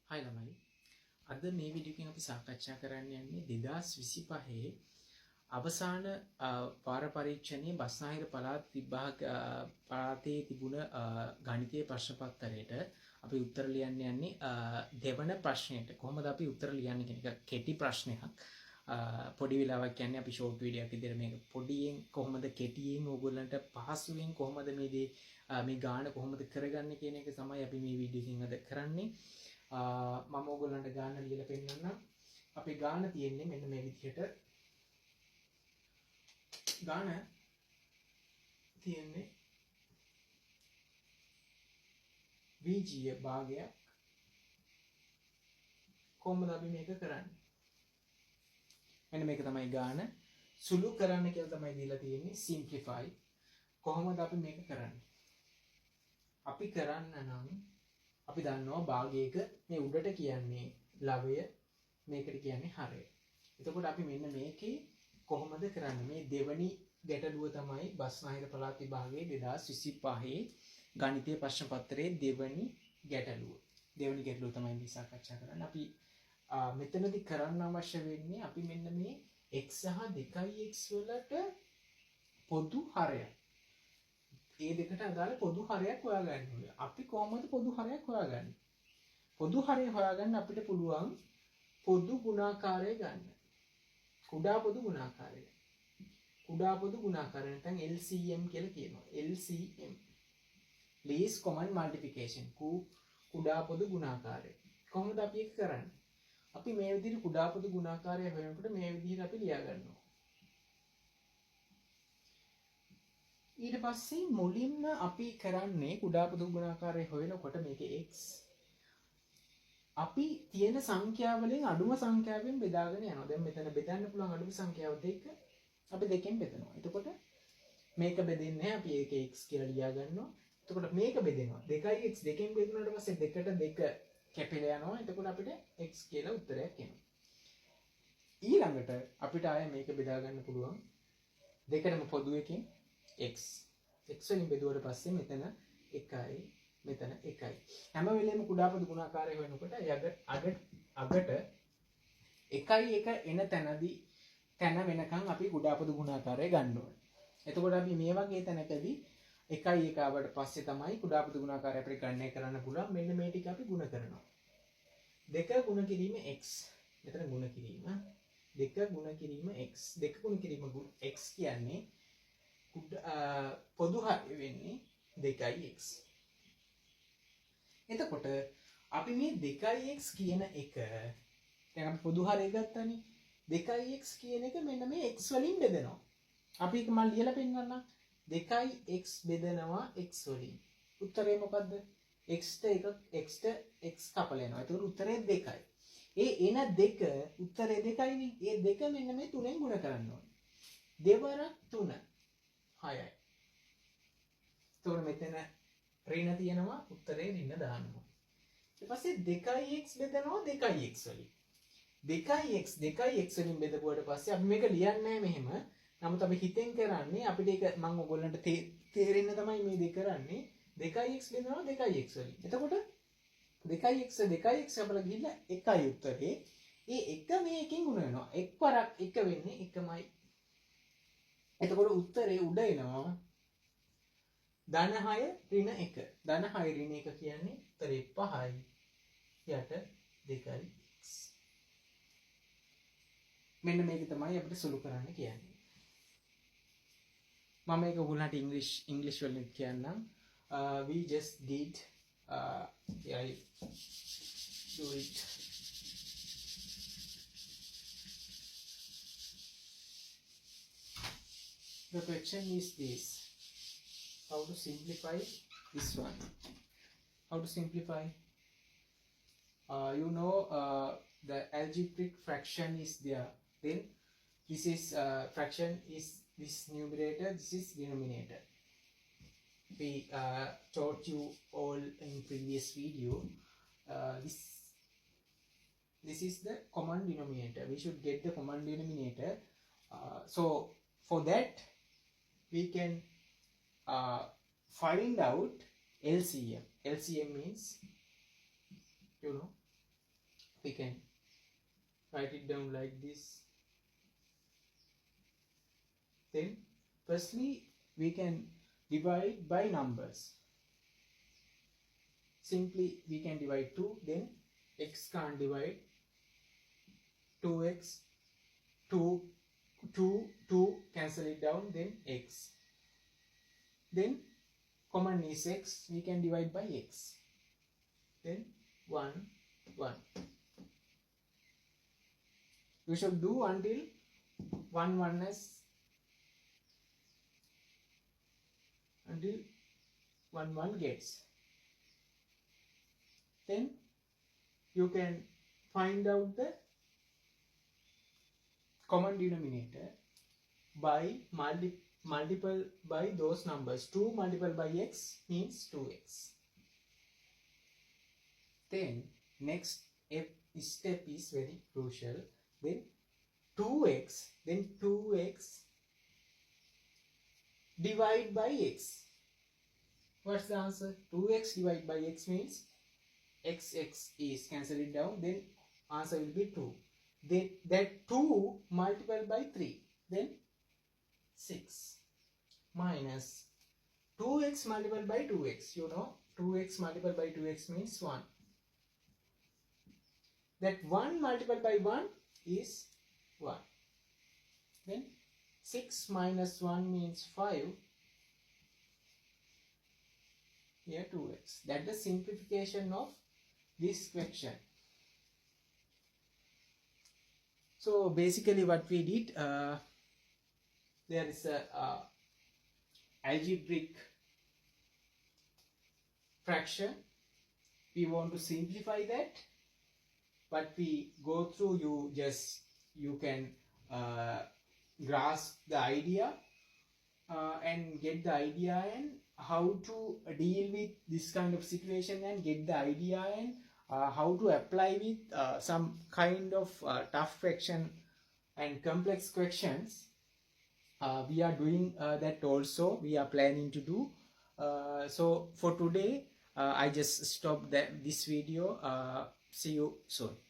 හයි ළමයි. අද මේ වීඩියෝ එකෙන් අපි සාකච්ඡා කරන්න යන්නේ 2025 අවසාන වාර පරීක්ෂණයේ බස්නාහිර පළාත් විභාග පළාතේ තිබුණ ගණිතීය ප්‍රශ්න පත්‍රයට අපි උත්තර ලියන්න යන්නේ දෙවන ප්‍රශ්නයට. කොහොමද අපි උත්තර ලියන්නේ කියන එක කෙටි ප්‍රශ්නයක්. පොඩි වෙලාවක් යන්නේ අපි ෂෝට් වීඩියෝ එකක් විදිහට මේක පොඩියෙන් කොහොමද කෙටියෙන් ඕගොල්ලන්ට පහසුවෙන් කොහොමද මේ ගාන කොහොමද කරගන්නේ කියන එක තමයි අපි මේ වීඩියෝ එකෙන් අද කරන්නේ. මම ඕගොල්ලන්ට ගාන ලියලා පෙන්නන්නම්. අපි ගාන තියෙන්නේ මෙන්න මේ විදිහට. ගාන තියෙන්නේ VG භාගයක්. කොහොමද අපි මේක කරන්නේ? මෙන්න මේක තමයි ගාන. සුළු කරන්න කියලා තමයි දීලා තියෙන්නේ simplify. කොහොමද අපි මේක කරන්නේ? අපි කරන්න නම් අපි දන්නවා භාගයක මේ උඩට කියන්නේ ලවය, මේකට කියන්නේ හරය. එතකොට අපි මෙන්න මේකේ කොහොමද කරන්නේ? මේ දෙවනි ගැටලුව තමයි බස්නාහිර පළාත් විභාගයේ 2025 ගණිතීය ප්‍රශ්න පත්‍රයේ දෙවනි ගැටලුව. දෙවනි ගැටලුව තමයි මේ සාකච්ඡා කරන්නේ. අපි මෙතනදී කරන්න අවශ්‍ය වෙන්නේ අපි මෙන්න මේ x සහ 2x වලට පොදු හරයක්. ඒ දෙකට අදාළ පොදු හරයක් හොයාගන්න ඕනේ. අපි කොහොමද පොදු හරයක් හොයාගන්නේ? පොදු හරය හොයාගන්න අපිට පුළුවන් පොදු ගුණාකාරය ගන්න. කුඩා පොදු ගුණාකාරය. කුඩා පොදු ගුණාකාරය නැත්නම් LCM කියලා කියනවා. LCM. least common multiplication. කුඩා පොදු ගුණාකාරය. කොහොමද අපි ඒක කරන්නේ? අපි මේ විදිහට කුඩා පොදු ගුණාකාරය හොයනකොට මේ විදිහට අපි ලියා ගන්නවා. ඊට පස්සේ මුලින්ම අපි කරන්නේ කුඩා පොදු ගුණාකාරය හොයනකොට මේකේ x අපි තියෙන සංඛ්‍යාවලින් අඩුම සංඛ්‍යාවෙන් බෙදාගෙන යනවා. දැන් මෙතන බෙදන්න පුළුවන් අඩුම සංඛ්‍යාව 2. අපි 2කින් බෙදනවා. එතකොට මේක බෙදෙන්නේ අපි ඒක x කියලා ලියා ගන්නවා. එතකොට මේක බෙදෙනවා. 2x 2කින් බෙදුනාට පස්සේ 2ට 2 කැපිලා යනවා. එතකොට අපිට x කියලා උත්තරයක් එනවා. ඊළඟට අපිට ආයෙ මේක බෙදා ගන්න පුළුවන්. දෙකටම පොදු එකකින් x වලින් බෙදුවට පස්සේ මෙතන 1යි මෙතන 1යි. හැම වෙලේම කුඩා පොදු ගුණාකාරය වෙනකොට අගට 1 එන තැන වෙනකන් අපි කුඩා පොදු ගුණාකාරය ගන්න ඕනේ. එතකොට අපි මේ වගේ තැනකදී 1 ආවට පස්සේ තමයි කුඩා පොදු ගුණාකාරය අපිට ගණනය කරන්න පුළුවන්. මෙන්න මේ ටික අපි ගුණ කරනවා. 2 ගුණ කිරීම x. මෙතන ගුණ කිරීම 2 ගුණ කිරීම x. 2 ගුණ කිරීම x කියන්නේ පොදු හරය වෙන්නේ 2x. එතකොට අපි මේ 2x කියන එක දැන් අපි පොදු හරය ගත්තානේ. 2x කියන එක මෙන්න මේ x වලින් බෙදෙනවා. අපි ඒක මම ලියලා පෙන්නන්නම්. 2x බෙදෙනවා x වලින්. උත්තරේ මොකද්ද? x x කපල යනවා. ඒතකොට උත්තරේ 2යි. ඒ එන 2 උත්තරේ 2යිනේ. ඒ 2 මෙන්න මේ 3ෙන් ගුණ කරන්න ඕනේ. දෙවරක් 3 6යි. එතකොට මෙතන ඍණ තියෙනවා උත්තරේ ඍණ දානවා. ඊට පස්සේ 2x බෙදනවා 2x වලින්. 2x වලින් බෙදපුවට පස්සේ අපි මේක ලියන්නේ නැහැ මෙහෙම. නමුත් අපි හිතෙන් කරන්නේ අපිට ඒක මම ඔයගොල්ලන්ට තේරෙන්න තමයි මේ දෙක කරන්නේ. 2x බෙදනවා 2x වලින්. එතකොට 2x අපල ගිහිල්ලා 1යි උත්තරේ. ඒ 1 මේකෙන් ගුණ වෙනවා. එක් වරක් 1 වෙන්නේ 1මයි. එතකොට උත්තරේ උඩ එනවා ධන 6 ඍණ 1. ධන 6 ඍණ 1 කියන්නේ උත්තරේ 5යි යට 2යි x. මෙන්න මේක තමයි අපිට සුළු කරන්න කියන්නේ. මම මේක ඔයගොල්ලන්ට ඉංග්‍රීසි වලින් කියන්නම්. We just did I do it. The question is this: how to simplify this one? How to simplify? The algebraic fraction is there. Then this is fraction is this numerator. This is denominator. We taught you all in previous video. This is the common denominator. We should get the common denominator. So for that we can find out LCM. LCM means we can write it down like this. Then firstly we can divide by numbers. Simply we can divide 2, then x can't divide 2x, 2, 2, cancel it down, then x. Then common is x, we can divide by x. Then 1, 1. We should do until 1, 1 is until 1, 1 gets. Then you can find out the common denominator by multiple by those numbers. 2 multiplied by x means 2x. Then next step is very crucial. Then 2x divide by x. What's the answer? 2x divided by x means x is cancel it down, then answer will be 2. Then that 2 multiplied by 3, then 6, minus 2x multiplied by 2x. You know 2x multiplied by 2x means 1. That 1 multiplied by 1 is 1. Then 6 minus 1 means 5. Here 2x. That's the simplification of this question. So basically what we did, there is a algebraic fraction. We want to simplify that. What we go through, you can grasp the idea and get the idea and how to deal with this kind of situation and get the idea and how to apply with some kind of tough question and complex questions. We are doing that also. We are planning to do. So for today, I just stop this video. See you soon.